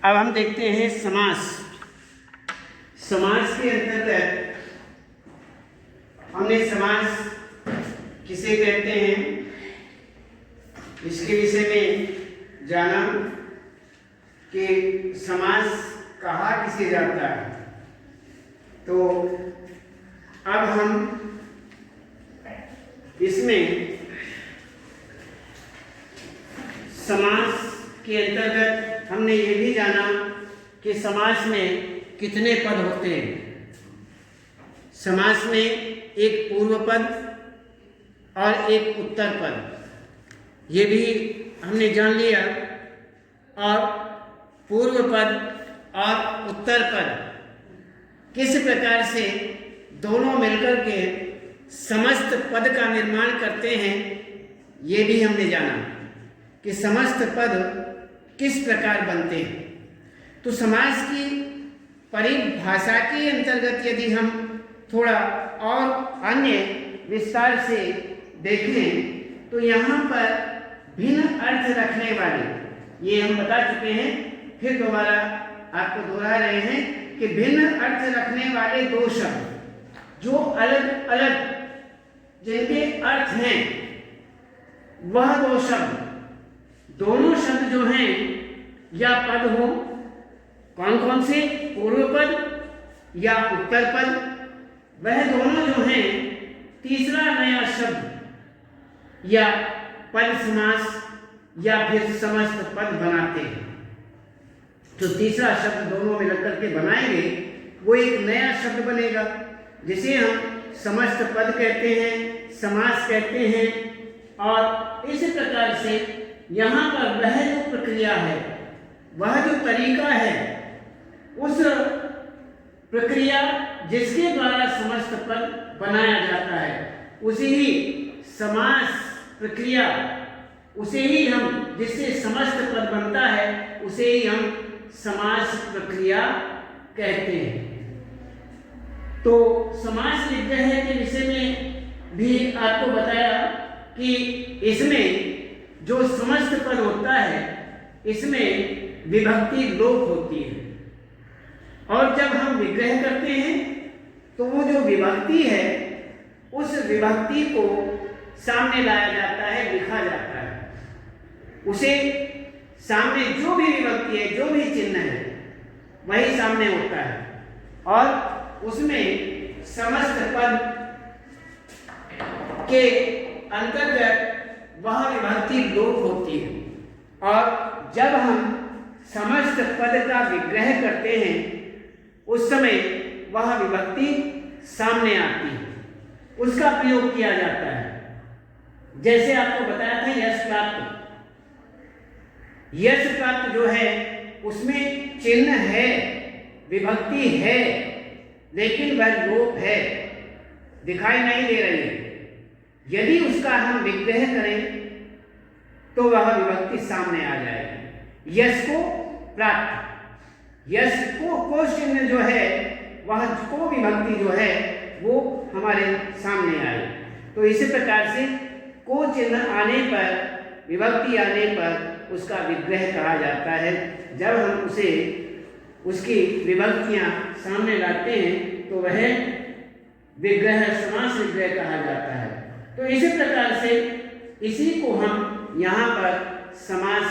अब हम देखते हैं समास। समास के अंतर्गत हमने समास किसे कहते हैं इसके विषय में जाना कि समास कहा किसे जाता है। तो अब हम इसमें समास के अंतर्गत हमने ये भी जाना कि समास में कितने पद होते हैं। समास में एक पूर्व पद और एक उत्तर पद ये भी हमने जान लिया, और पूर्व पद और उत्तर पद किस प्रकार से दोनों मिलकर के समस्त पद का निर्माण करते हैं ये भी हमने जाना कि समस्त पद किस प्रकार बनते हैं। तो समास की परिभाषा के अंतर्गत यदि हम थोड़ा और अन्य विस्तार से देखें तो यहाँ पर भिन्न अर्थ रखने वाले ये हम बता चुके हैं, फिर दोबारा आपको दोहरा रहे हैं कि भिन्न अर्थ रखने वाले दो शब्द जो अलग अलग जिनके अर्थ हैं वह दो शब्द, दोनों शब्द जो हैं या पद हो, कौन कौन से, पूर्व पद या उत्तर पद, वह दोनों जो हैं तीसरा नया शब्द या पद समास या फिर समस्त पद बनाते हैं। जो तीसरा शब्द दोनों मिलकर के बनाएंगे वो एक नया शब्द बनेगा जिसे हम समस्त पद कहते हैं, समास कहते हैं। और इस प्रकार से यहाँ पर वह जो प्रक्रिया है, वह जो तरीका है, उस प्रक्रिया जिसके द्वारा समस्त पद बनाया जाता है उसी ही समास प्रक्रिया, उसे ही हम जिससे समस्त पद बनता है उसे ही हम समास प्रक्रिया कहते हैं। तो समास विग्रह के विषय में भी आपको बताया कि इसमें जो समस्त पद होता है इसमें विभक्ति लोप होती है, और जब हम विग्रह करते हैं तो वो जो विभक्ति है उस विभक्ति को सामने लाया जाता है, लिखा जाता है। उसे सामने जो भी विभक्ति है, जो भी चिन्ह है, वही सामने होता है, और उसमें समस्त पद के अंतर्गत वह विभक्ति लोप होती है। और जब हम समस्त पद का विग्रह करते हैं उस समय वह विभक्ति सामने आती है, उसका प्रयोग किया जाता है। जैसे आपको बताया था यश प्राप्त, यश प्राप्त जो है उसमें चिन्ह है, विभक्ति है, लेकिन वह लोप है, दिखाई नहीं दे रही है। यदि उसका हम विग्रह करें तो वह विभक्ति सामने आ जाएगी। यश को प्राप्त, यश को चिन्ह जो है, वह को विभक्ति जो है वो हमारे सामने आए। तो इसी प्रकार से को चिन्ह आने पर, विभक्ति आने पर उसका विग्रह कहा जाता है। जब हम उसे उसकी विभक्तियां सामने लाते हैं तो वह विग्रह, समास विग्रह कहा जाता है। तो इसी प्रकार से इसी को हम यहाँ पर समास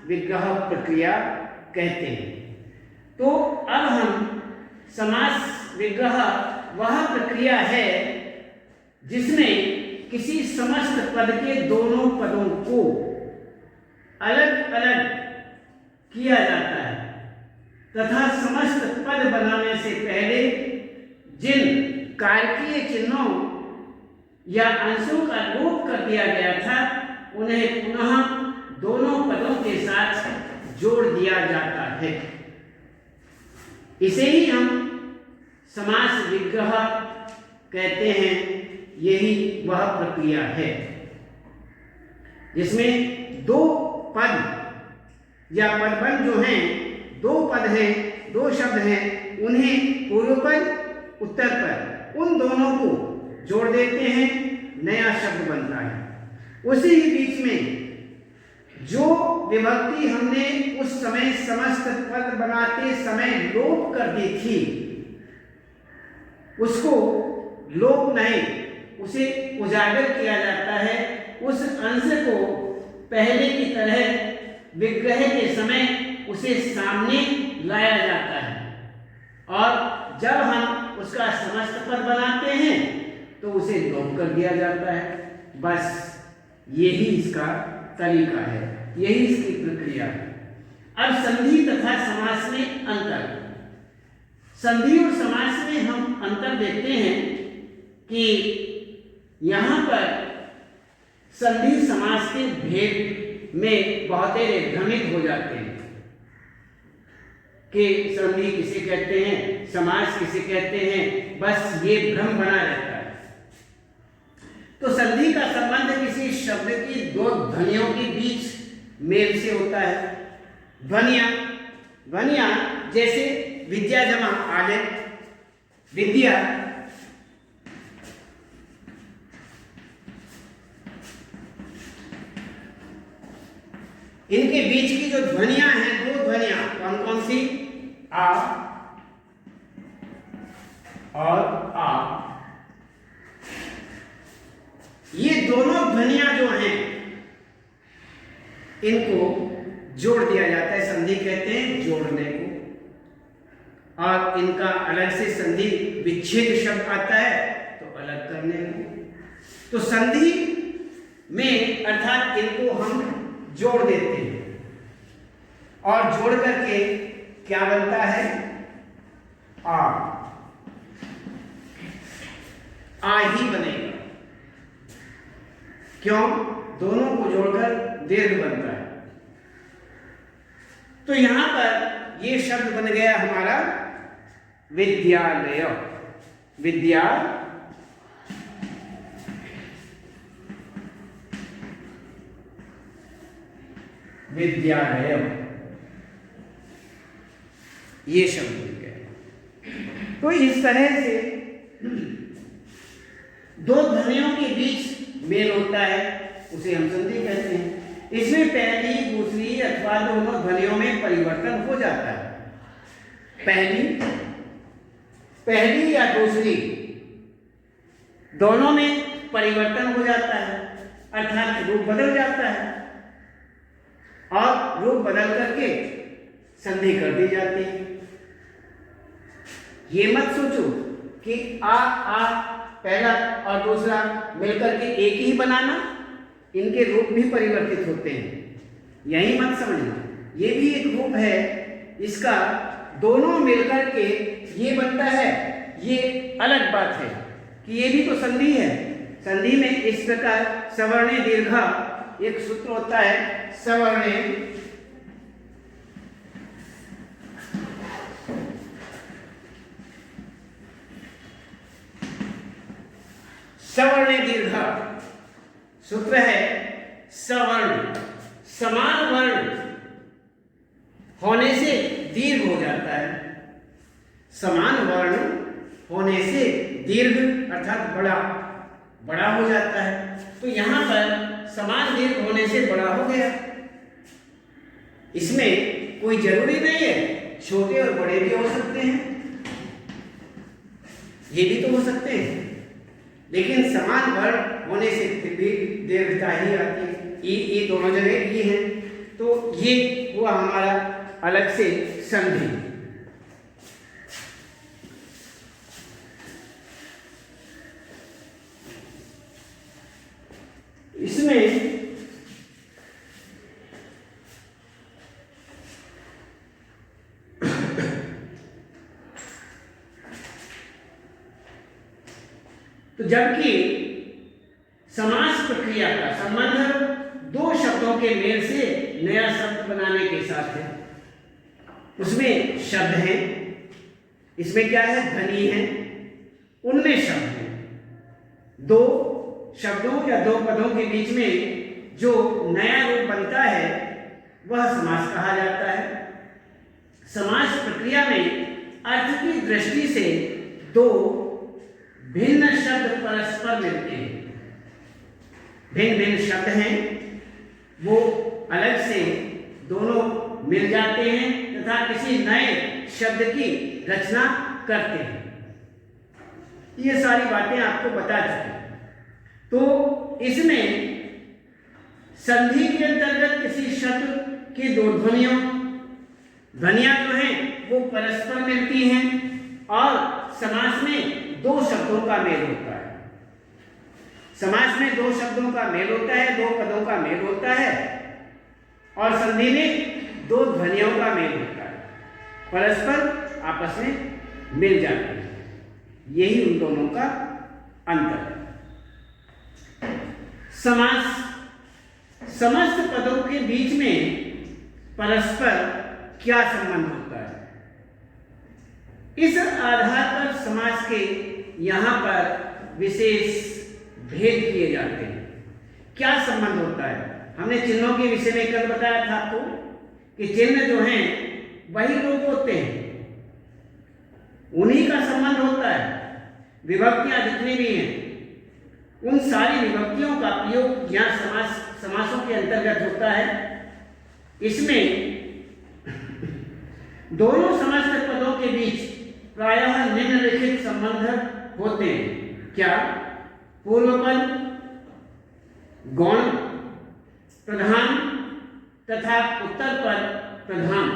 विग्रह प्रक्रिया कहते हैं। तो अब हम समास विग्रह वह प्रक्रिया है जिसमें किसी समस्त पद के दोनों पदों को अलग अलग किया जाता है तथा समस्त पद बनाने से पहले जिन कारकीय चिन्हों या अंशों का लोप कर दिया गया था उन्हें पुनः दोनों पदों के साथ जोड़ दिया जाता है। इसे ही हम समास विग्रह कहते हैं। यही वह प्रक्रिया है जिसमें दो पद या पदबंध जो हैं, दो पद हैं, दो शब्द हैं, उन्हें पूर्व पद उत्तर पद उन दोनों को जोड़ देते हैं, नया शब्द बनता है। उसी ही बीच में जो विभक्ति हमने उस समय समस्त पद बनाते समय लोप कर दी थी, उसको लोप नहीं, उसे उजागर किया जाता है। उस अंश को पहले की तरह विग्रह के समय उसे सामने लाया जाता है, और जब हम उसका समस्त पद बनाते हैं तो उसे लोप कर दिया जाता है। बस यही इसका तरीका है, यही इसकी प्रक्रिया है। अब संधि तथा समास में अंतर। संधि और समास में हम अंतर देखते हैं कि यहां पर संधि समास के भेद में बहुतेरे भ्रमित हो जाते हैं कि संधि किसे कहते हैं, समास किसे कहते हैं, बस ये भ्रम बना रहता है। तो संधि का संबंध किसी शब्द की दो ध्वनियों के बीच मेल से होता है। ध्वनियां जैसे विद्या जमा आले, विद्या, इनके बीच की जो ध्वनियां हैं, दो ध्वनियां कौन कौन सी, आ और आ, ये दोनों ध्वनियां जो हैं इनको जोड़ दिया जाता है, संधि कहते हैं जोड़ने को। और इनका अलग से संधि विच्छेद शब्द आता है तो अलग करने को। तो संधि में अर्थात इनको हम जोड़ देते हैं और जोड़ करके क्या बनता है, आ ही बनेगा। क्यों? दोनों को जोड़कर दीर्घ बनता है। तो यहां पर ये शब्द बन गया हमारा विद्यालय। विद्या, विद्यालय, ये शब्द बन गया। तो इस तरह से दो ध्वनियों के बीच मेल होता है, उसे हम संधि कहते हैं। इसमें पहली, दूसरी अथवा दोनों ध्वनियों में परिवर्तन हो जाता है। पहली या दूसरी, दोनों में परिवर्तन हो जाता है, अर्थात रूप बदल जाता है, और रूप बदल करके संधि कर दी जाती है। ये मत सोचो कि आ पहला और दूसरा मिलकर के एक ही बनाना, इनके रूप भी परिवर्तित होते हैं, यही मत समझना। ये भी एक रूप है इसका, दोनों मिलकर के ये बनता है, ये अलग बात है कि ये भी तो संधि है। संधि में इस प्रकार सवर्णे दीर्घा एक सूत्र होता है, सवर्णे दीर्घा सूत्र है। सवर्ण, समान वर्ण होने से दीर्घ हो जाता है, समान वर्ण होने से दीर्घ अर्थात बड़ा हो जाता है। तो यहां पर समान दीर्घ होने से बड़ा हो गया। इसमें कोई जरूरी नहीं है, छोटे और बड़े भी हो सकते हैं, ये भी तो हो सकते हैं, लेकिन समान वर्ण होने से फिर भी दीर्घता ही आती है। ये दोनों जगह ये है, तो ये हुआ हमारा अलग से संधि। इसमें तो जबकि समास प्रक्रिया का संबंध दो शब्दों के मेल से नया शब्द बनाने के साथ है, उसमें शब्द हैं, इसमें क्या है, ध्वनि है, उनमें शब्द हैं। दो शब्दों या दो पदों के बीच में जो नया रूप बनता है वह समास कहा जाता है। समास प्रक्रिया में अर्थ की दृष्टि से दो भिन्न शब्द परस्पर मिलते हैं, भिन्न शब्द हैं, वो अलग से दोनों मिल जाते हैं तथा किसी नए शब्द की रचना करते हैं। ये सारी बातें आपको बता चुके। तो इसमें संधि के अंतर्गत किसी शब्द की दो ध्वनियां जो हैं वो परस्पर मिलती हैं और समास में दो शब्दों का मेल होता है। समास में दो शब्दों का मेल होता है, दो पदों का मेल होता है और संधि में दो ध्वनियों का मेल होता है, परस्पर आपस में मिल जाते हैं। यही उन दोनों का अंतर है। समास समस्त पदों के बीच में परस्पर क्या संबंध होता है, इस आधार पर समास के यहाँ पर विशेष भेद किए जाते हैं। क्या संबंध होता है? हमने चिन्हों के विषय में कल बताया था आपको कि चिन्ह जो हैं वही रूप होते हैं, उन्हीं का संबंध होता है। विभक्तियां जितनी भी हैं उन सारी विभक्तियों का प्रयोग यहाँ समासों के अंतर्गत होता है। इसमें दोनों समस्त पदों के बीच प्रायः निम्नलिखित संबंध होते हैं। क्या? पूर्व पद गौण प्रधान तथा उत्तर पद प्रधान।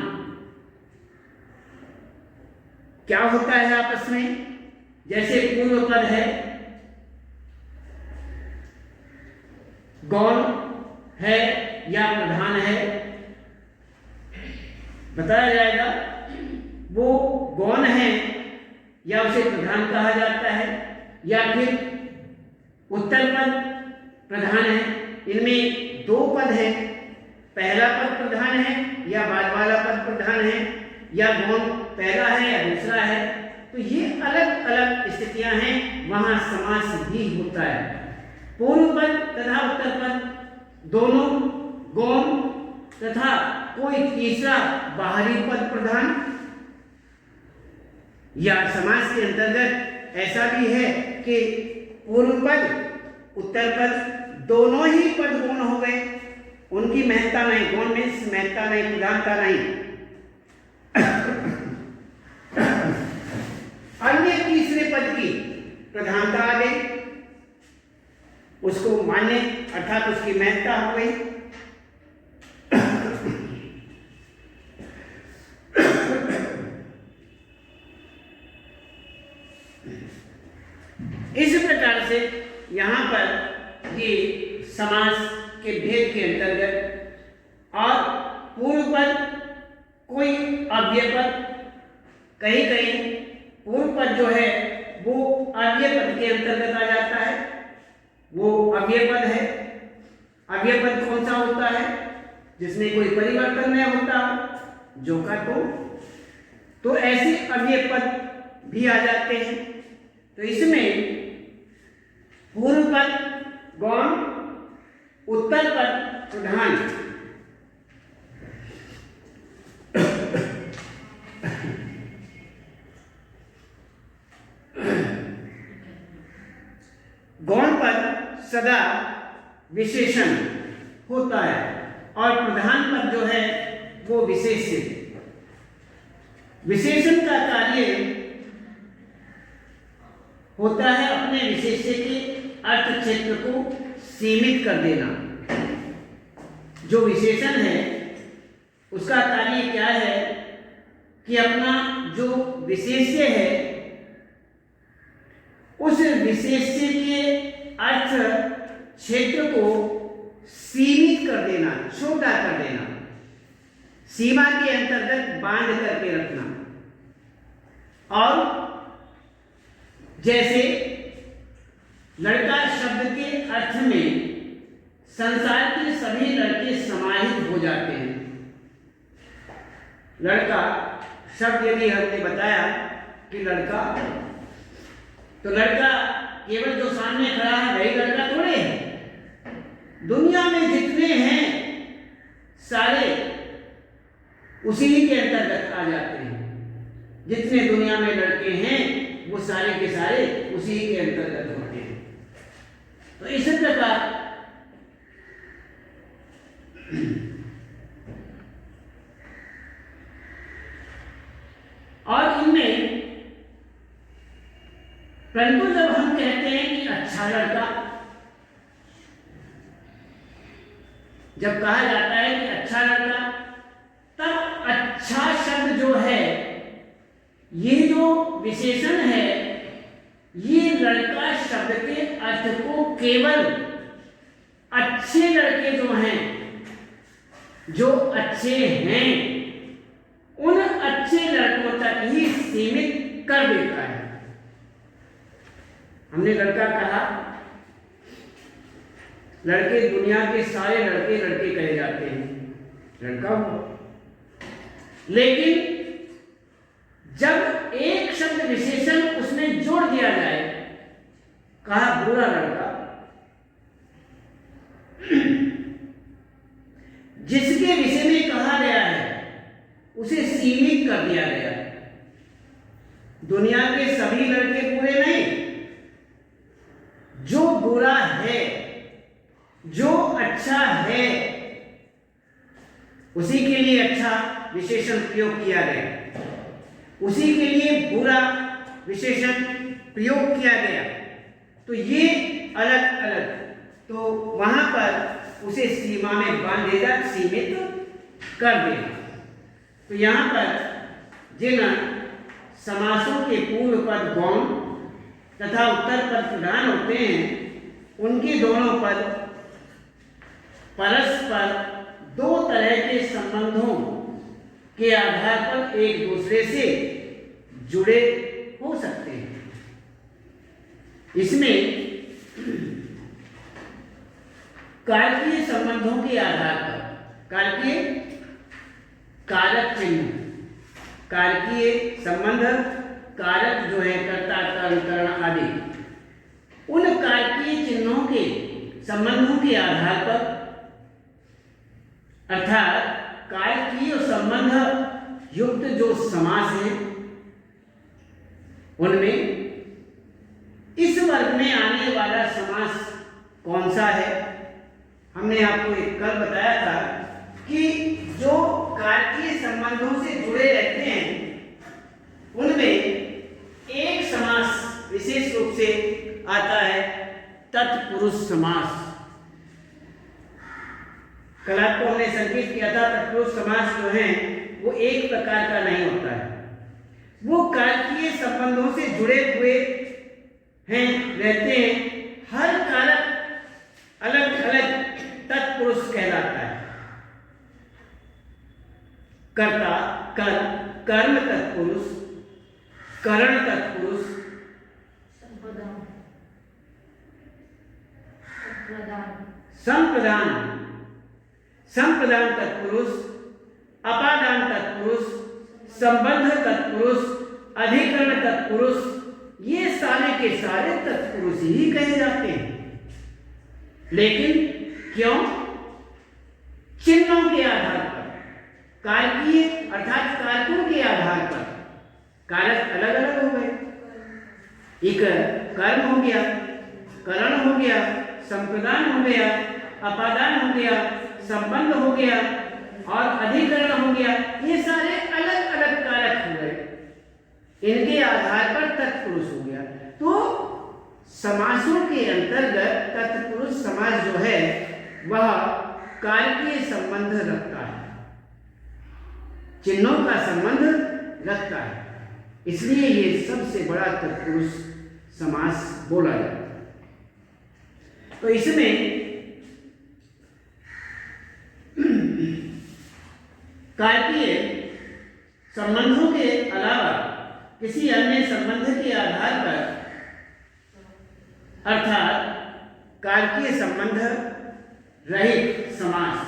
क्या होता है आपस में? जैसे पूर्व पद है, गौण है या प्रधान है, बताया जाएगा। वो गौण है या उसे प्रधान कहा जाता है, या फिर उत्तर पद प्रधान है। इनमें दो पद हैं, पहला पद प्रधान है या बाद वाला पद प्रधान है, या गौण पहला है या दूसरा है। तो ये अलग अलग स्थितियां हैं, वहां समास भी होता है। पूर्व पद तथा उत्तर पद दोनों गौण तथा कोई तीसरा बाहरी पद प्रधान, या समास के अंतर्गत ऐसा भी है कि पूर्व पद उत्तर पद दोनों ही पद गौण हो गए, उनकी महत्ता नहीं, गौण मीन्स महत्ता नहीं, प्रधानता नहीं। अन्य तीसरे पद की प्रधानता आ गई, उसको मान्य अर्थात उसकी महत्ता हो गई। इस प्रकार से यहाँ पर ये समास के भेद के अंतर्गत और पूर्व पद कोई अव्यय पद, कहीं कहीं पूर्व पद जो है वो अव्यय पद के अंतर्गत आ जाता है, वो अव्यय पद है। अव्यय पद कौन सा होता है? जिसमें कोई परिवर्तन नहीं होता, जो का तो ऐसे अव्यय पद भी आ जाते हैं। तो इसमें पूर्व पद गौण, उत्तर पद प्रधान। गौण पद सदा विशेषण होता है और प्रधान पद जो है वो विशेष्य। विशेषण का कार्य होता है अपने विशेष्य के अर्थ क्षेत्र को सीमित कर देना। जो विशेषण है उसका कार्य क्या है कि अपना जो विशेष्य है उस विशेष्य के अर्थ क्षेत्र को सीमित कर देना, छोटा कर देना, सीमा के अंतर्गत बांध करके रखना। और जैसे लड़का शब्द के अर्थ में संसार के सभी लड़के समाहित हो जाते हैं। लड़का शब्द यदि हमने बताया कि लड़का, तो लड़का केवल जो सामने खड़ा है वही लड़का थोड़े है। दुनिया में जितने हैं सारे उसी के अंतर्गत आ जाते हैं। जितने दुनिया में लड़के हैं वो सारे के सारे उसी के अंतर्गत होते हैं। तो इस प्रकार परंतु जब हम कहते हैं कि अच्छा लड़का, जब कहा जाता है कि अच्छा लड़का, तब अच्छा शब्द जो है, ये जो विशेषण है, ये लड़का शब्द के अर्थ को केवल अच्छे लड़के जो हैं, जो अच्छे हैं, उन अच्छे लड़कों तक ही सीमित कर देता है। हमने लड़का कहा, लड़के, दुनिया के सारे लड़के लड़के कहे जाते हैं, लड़का हो। लेकिन जब एक शब्द विशेषण उसमें जोड़ दिया जाए, कहा बुरा लड़का, जिसके विषय में कहा गया है उसे सीमित कर दिया गया। दुनिया के सभी लड़के बुरे नहीं, जो बुरा है, जो अच्छा है, उसी के लिए अच्छा विशेषण प्रयोग किया गया, उसी के लिए बुरा विशेषण प्रयोग किया गया। तो ये अलग अलग, तो वहां पर उसे सीमा में बांध देगा, सीमित कर देगा। तो यहां पर जिन समासों के पूर्व पद गौण तथा उत्तर पद प्रधान होते हैं, उनके दोनों पद परस्पर दो तरह के संबंधों के आधार पर एक दूसरे से जुड़े हो सकते हैं। इसमें कारकीय संबंधों के आधार पर, कारकीय कारक चिन्ह, कारकीय संबंध, कारक जो है कर्ता, कर्म, करण आदि, उन कारकीय चिन्हों के संबंधों के आधार पर, अर्थात कारकीय संबंध युक्त जो समास है, उनमें इस वर्ग में आने वाला समास कौन सा है। हमने आपको एक कल बताया था कि जो कारकीय संबंधों से जुड़े रहते हैं, उनमें एक समास विशेष रूप से आता है, तत्पुरुष समास। कल आपको हमने संकेत किया था, तत्पुरुष समास जो है वो एक प्रकार का नहीं होता है, वो कारकीय संबंधों से जुड़े हुए हैं, रहते हैं। हर कारक अलग अलग तत्पुरुष कहलाता है। कर्ता, कर्म, कर्म तत्पुरुष, करण तत्पुरुष, संप्रदान, संप्रदान तत्पुरुष, अपादान तत्पुरुष, संबंध तत्पुरुष, अधिकरण तत्पुरुष, ये सारे के सारे तत्पुरुष ही कहे जाते हैं। लेकिन क्यों? चिन्हों के आधार पर, कारकीय अर्थात कारकों के आधार पर कारक अलग अलग हो गए। एक कर्म हो गया, करण हो गया, संप्रदान हो गया, अपादान हो गया, संबंध हो गया और अधिकरण हो गया। ये सारे अलग अलग कारक हो गए, इनके आधार पर तत्पुरुष हो गया। तो समासों के अंतर्गत तत्पुरुष समास जो है वह कारकीय संबंध रखता है, चिन्हों का संबंध रखता है, इसलिए ये सबसे बड़ा तत्पुरुष समास बोला जाता है। तो इसमें कारकीय संबंधों के अलावा किसी अन्य संबंध के आधार पर, अर्थात कारकीय संबंध रहित समास,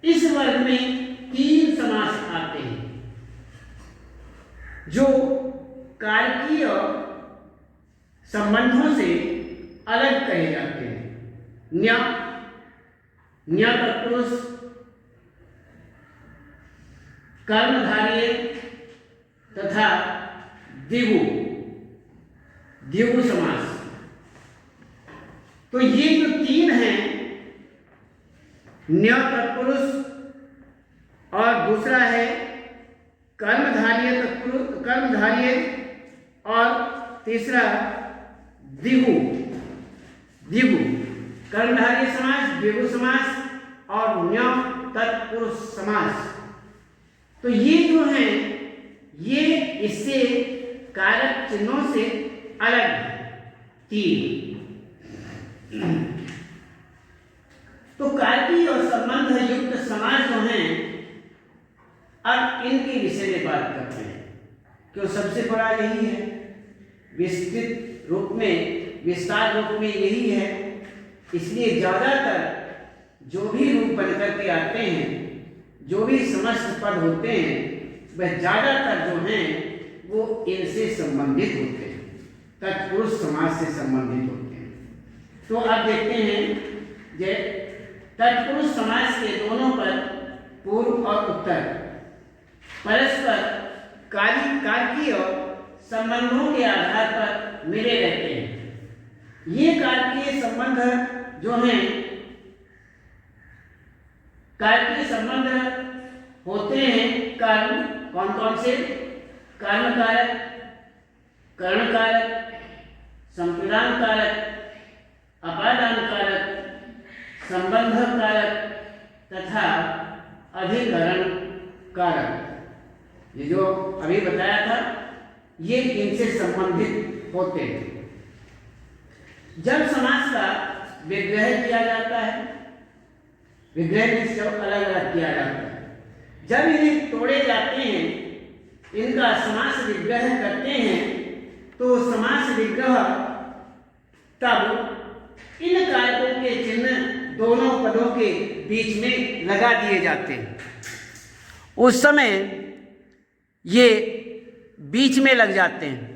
इस वर्ग में तीन समास आते हैं जो कारकीय संबंधों से अलग कहे जाते हैं। न्य, न्य तत्पुरुष, कर्मधारय तथा द्विगु, द्विगु समास। तो ये जो तीन हैं, न्य तत्पुरुष और दूसरा है कर्मधारय तत्पुरुष, कर्मधारय और तीसरा द्विगु, द्विगु कर्मधारय समास, द्विगु समास और न्य तत्पुरुष समास। तो ये जो है ये इससे कारक चिन्हों से अलग है, तीन। तो कारकी और संबंध युक्त समास जो हैं, अब इनके विषय में बात करते हैं। क्यों सबसे बड़ा यही है, विस्तृत रूप में, विस्तार रूप में यही है। इसलिए ज्यादातर जो भी रूप बनकर के आते हैं, जो भी समस्त पद होते हैं, वह ज्यादातर जो हैं वो इनसे संबंधित होते हैं, तत्पुरुष समास से संबंधित होते हैं। तो आप देखते हैं जे तत्पुरुष समास के दोनों पद पूर्व और उत्तर परस्पर कारकीय संबंधों के आधार पर मिले रहते हैं। ये कारकीय संबंध जो हैं, कारकीय संबंध होते हैं कर्म, कौन कौन से? कर्म कारक, कर्ण कारक, संप्रदान कारक, अपादान कारक, संबंध कारक तथा अधिकरण कारक। ये जो अभी बताया था, ये इनसे संबंधित होते हैं। जब समास का विग्रह किया जाता है, विग्रह में सब अलग अलग किया जाता है, जब इन्हें तोड़े जाते हैं, इनका समास विग्रह करते हैं, तो समास विग्रह तब इन कारकों के चिन्ह दोनों पदों के बीच में लगा दिए जाते हैं। उस समय ये बीच में लग जाते हैं।